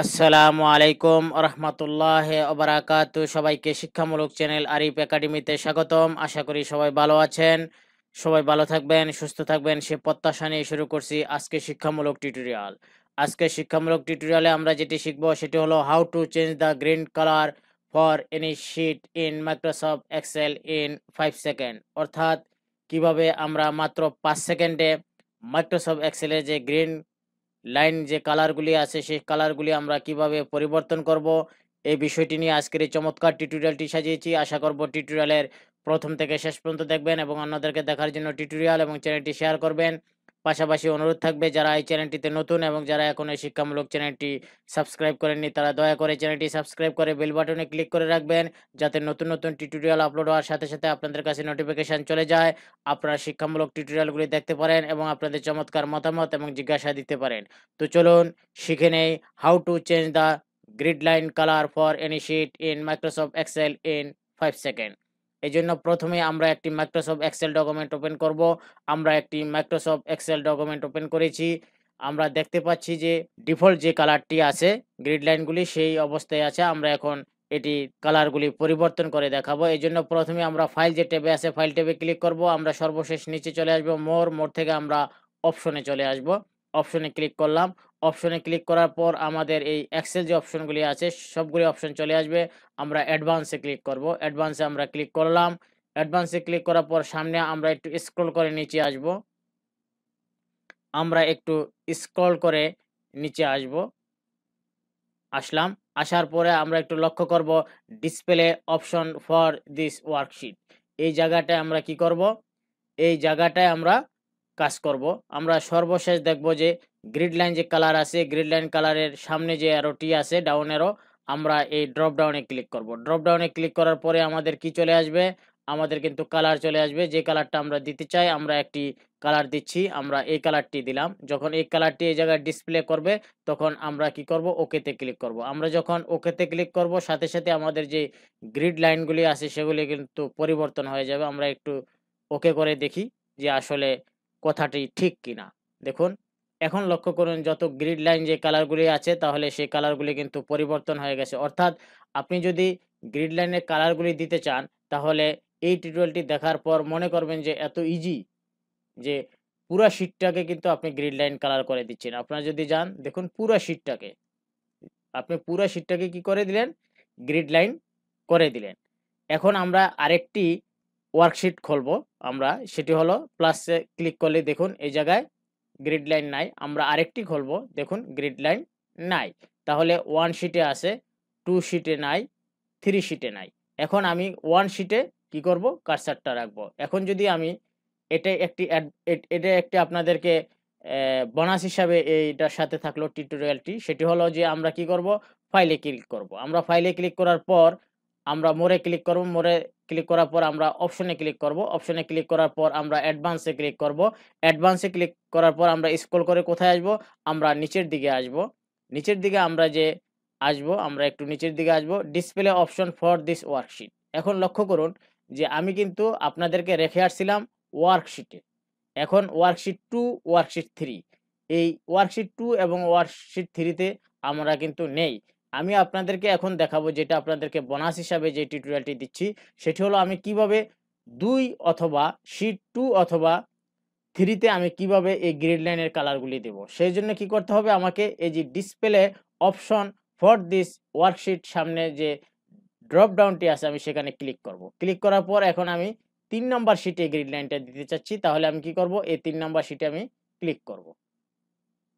আসসালামু আলাইকুম রহমতুল্লাহ ওবারাকাতু। সবাইকে শিক্ষামূলক চ্যানেল আরিফ একাডেমিতে স্বাগতম। আশা করি সবাই ভালো আছেন, সবাই ভালো থাকবেন, সুস্থ থাকবেন সে প্রত্যাশা নিয়ে শুরু করছি আজকে শিক্ষামূলক টিউটোরিয়াল। আজকে শিক্ষামূলক টিউটোরিয়ালে আমরা যেটি শিখব সেটি হলো how to change the green colour for any sheet in Microsoft Excel in 5 second, অর্থাৎ কিভাবে আমরা মাত্র 5 সেকেন্ডে মাইক্রোসফট এক্সেলের যে গ্রিন লাইন যে কালারগুলি আছে সেই কালারগুলি আমরা কিভাবে পরিবর্তন করব, এই বিষয়টি নিয়ে আজকের এই চমৎকার টিউটোরিয়ালটি সাজিয়েছি। আশা করব টিউটোরিয়ালের প্রথম থেকে শেষ পর্যন্ত দেখবেন এবং অন্যদেরকে দেখার জন্য টিউটোরিয়াল এবং চ্যানেলটি শেয়ার করবেন। পাশাপাশি অনুরোধ থাকবে, যারা এই চ্যানেলটিতে নতুন এবং যারা এখন এই শিক্ষামূলক চ্যানেলটি সাবস্ক্রাইব করেননি তারা দয়া করে চ্যানেলটি সাবস্ক্রাইব করে বেল বাটনে ক্লিক করে রাখবেন, যাতে নতুন নতুন টিউটোরিয়াল আপলোড হওয়ার সাথে সাথে আপনাদের কাছে নোটিফিকেশন চলে যায়, আপনারা শিক্ষামূলক টিউটোরিয়ালগুলি দেখতে পারেন এবং আপনাদের চমৎকার মতামত এবং জিজ্ঞাসা দিতে পারেন। তো চলুন শিখে নেই how to change the grid line colour for any sheet in Microsoft Excel in 5 second. এই জন্য প্রথমে আমরা একটি মাইক্রোসফট এক্সেল ডকুমেন্ট ওপেন করব। আমরা একটি মাইক্রোসফট এক্সেল ডকুমেন্ট ওপেন করেছি। আমরা দেখতে পাচ্ছি যে ডিফল্ট যে কালারটি আছে গ্রিড লাইনগুলি সেই অবস্থায় আছে। আমরা এখন এটি কালারগুলি পরিবর্তন করে দেখাবো। এই জন্য প্রথমে আমরা ফাইল যে ট্যাবে আছে ফাইল ট্যাবে ক্লিক করব। আমরা সর্বশেষ নিচে চলে আসবো মোর থেকে আমরা অপশনে চলে আসব। অপশনে ক্লিক করলাম। অপশনে ক্লিক করার পর আমাদের এই এক্সেল যে অপশনগুলি আছে সবগুলি অপশন চলে আসবে। আমরা অ্যাডভান্সে ক্লিক করব। অ্যাডভান্সে আমরা ক্লিক করলাম। অ্যাডভান্সে ক্লিক করার পর সামনে আমরা একটু স্ক্রল করে নিচে আসব। আমরা একটু স্ক্রল করে নিচে আসব। আসলাম। আসার পরে আমরা একটু লক্ষ্য করব display option for this worksheet. এই জায়গাটায় আমরা কি করব? এই জায়গাটায় আমরা কাজ করব। আমরা সর্বশেষ দেখব যে গ্রিড লাইন যে কালার আছে গ্রিড লাইন কালারের সামনে যে অ্যারোটি আছে ডাউন অ্যারো, আমরা এই ড্রপ ডাউনে ক্লিক করব। ড্রপ ডাউনে ক্লিক করার পরে আমাদের কি চলে আসবে? আমাদের কিন্তু কালার চলে আসবে। যে কালারটা আমরা দিতে চাই আমরা একটি কালার দিচ্ছি। আমরা এই কালারটি দিলাম। যখন এই কালারটি এই জায়গায় ডিসপ্লে করবে তখন আমরা কি করব? ওকেতে ক্লিক করব। আমরা যখন ওকেতে ক্লিক করব সাথে সাথে আমাদের যে গ্রিড লাইনগুলি আছে সেগুলি কিন্তু পরিবর্তন হয়ে যাবে। আমরা একটু ওকে করে দেখি যে আসলে কথাটি ঠিক কিনা। দেখুন, এখন লক্ষ্য করুন যত গ্রিড লাইন যে কালারগুলি আছে তাহলে সেই কালারগুলি কিন্তু পরিবর্তন হয়ে গেছে। অর্থাৎ আপনি যদি গ্রিড লাইনের কালারগুলি দিতে চান তাহলে এই টিউটোরিয়ালটি দেখার পর মনে করবেন যে এত ইজি যে পুরা শীটটাকে কিন্তু আপনি গ্রিড লাইন কালার করে দিচ্ছেন। আপনারা যদি যান দেখুন পুরা শীটটাকে আপনি পুরা শীটটাকে কি করে দিলেন? গ্রিড লাইন করে দিলেন। এখন আমরা আরেকটি ওয়ার্কশিট খুলবো। আমরা সেটি হলো প্লাসে ক্লিক করলে দেখুন এই জায়গায় গ্রিড লাইন নাই। আমরা আরেকটি খুলবো, দেখুন গ্রিড লাইন নাই। তাহলে 1 শিটে আছে, 2 শিটে নাই, 3 শিটে নাই। এখন আমি 1 শিটে কি করব? কার্সারটা রাখবো। এখন যদি আমি এটা একটি আপনাদেরকে বোনাস হিসাবে এইটার সাথে থাকলো টিউটোরিয়ালটি। সেটি হলো যে আমরা কি করব? ফাইলে ক্লিক করব। আমরা ফাইলে ক্লিক করার পর আমরা মোরে ক্লিক করব। মোরে ক্লিক করার পর আমরা অপশনে ক্লিক করব। অপশনে ক্লিক করার পর আমরা অ্যাডভান্সে ক্লিক করব। অ্যাডভান্সে ক্লিক করার পর আমরা স্ক্রল করে কোথায় আসব? আমরা নিচের দিকে আসব। নিচের দিকে আমরা যে আসব, আমরা একটু নিচের দিকে আসব। Display option for this worksheet. এখন লক্ষ্য করুন যে আমি কিন্তু আপনাদেরকে রেখে আসছিলাম ওয়ার্কশিটে। এখন ওয়ার্কশিট 2, ওয়ার্কশিট 3, এই ওয়ার্কশিট 2 এবং ওয়ার্কশিট 3 তে আমরা কিন্তু নেই। আমি আপনাদেরকে এখন দেখাবো, যেটা আপনাদেরকে বোনাস হিসাবে যে টিউটোরিয়ালটি দিচ্ছি সেটি হলো আমি কিভাবে 2 অথবা শিট 2 অথবা 3 তে আমি কিভাবে এই গ্রিড লাইনের কালারগুলি দেব। সেইজন্য কি করতে হবে? আমাকে এই যে display option for this worksheet সামনে যে ড্রপ ডাউনটি আছে আমি সেখানে ক্লিক করব। ক্লিক করার পর এখন আমি 3 নাম্বার শিটে গ্রিড লাইনটা দিতে চাচ্ছি। তাহলে আমি কি করব? এই 3 নাম্বার শিটে আমি ক্লিক করব।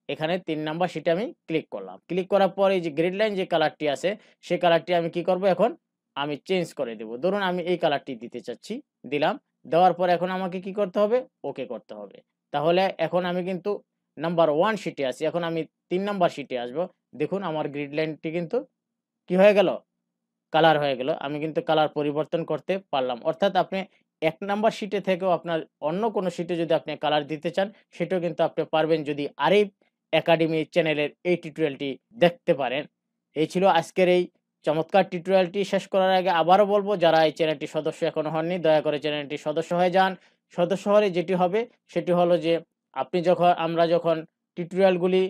এখানে 3 নাম্বার শিটে আমি ক্লিক করলাম। ক্লিক করার পর এই যে গ্রিড লাইন যে কালারটি আছে সেই কালারটি আমি কি করব? এখন আমি চেঞ্জ করে দেব। ধরুন আমি এই কালারটি দিতে চাচ্ছি, দিলাম। দেওয়ার পর এখন আমাকে কি করতে হবে? ওকে করতে হবে। তাহলে এখন আমি কিন্তু নাম্বার 1 শিটে আছি। এখন আমি 3 নাম্বার শিটে আসব। দেখুন আমার গ্রিড লাইনটি কিন্তু কি হয়ে গেল? কালার হয়ে গেল। আমি কিন্তু কালার পরিবর্তন করতে পারলাম। অর্থাৎ আপনি 1 নাম্বার শিটে থেকেও আপনার অন্য কোনো শিটে যদি আপনি কালার দিতে চান সেটাও কিন্তু আপনি পারবেন, যদি আরিফ একাডেমি চ্যানেলের এই টিউটোরিয়ালটি দেখতে পারেন। এই ছিল আজকের এই চমৎকার টিউটোরিয়ালটি। শেষ করার আগে আবারও বলব, যারা এই চ্যানেলটির সদস্য এখনো হননি দয়া করে চ্যানেলটির সদস্য হয়ে যান। সদস্য হলে যেটি হবে সেটি হলো যে আমরা যখন টিউটোরিয়ালগুলি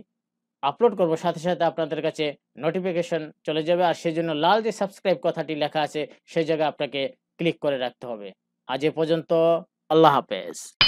আপলোড করব সাথে, সাথে আপনাদের কাছে নোটিফিকেশন চলে যাবে। আর সেজন্য লাল যে সাবস্ক্রাইব কথাটি লেখা আছে সেই জায়গায় আপনাকে ক্লিক করে রাখতে হবে। আজ এ পর্যন্ত। আল্লাহ হাফেজ।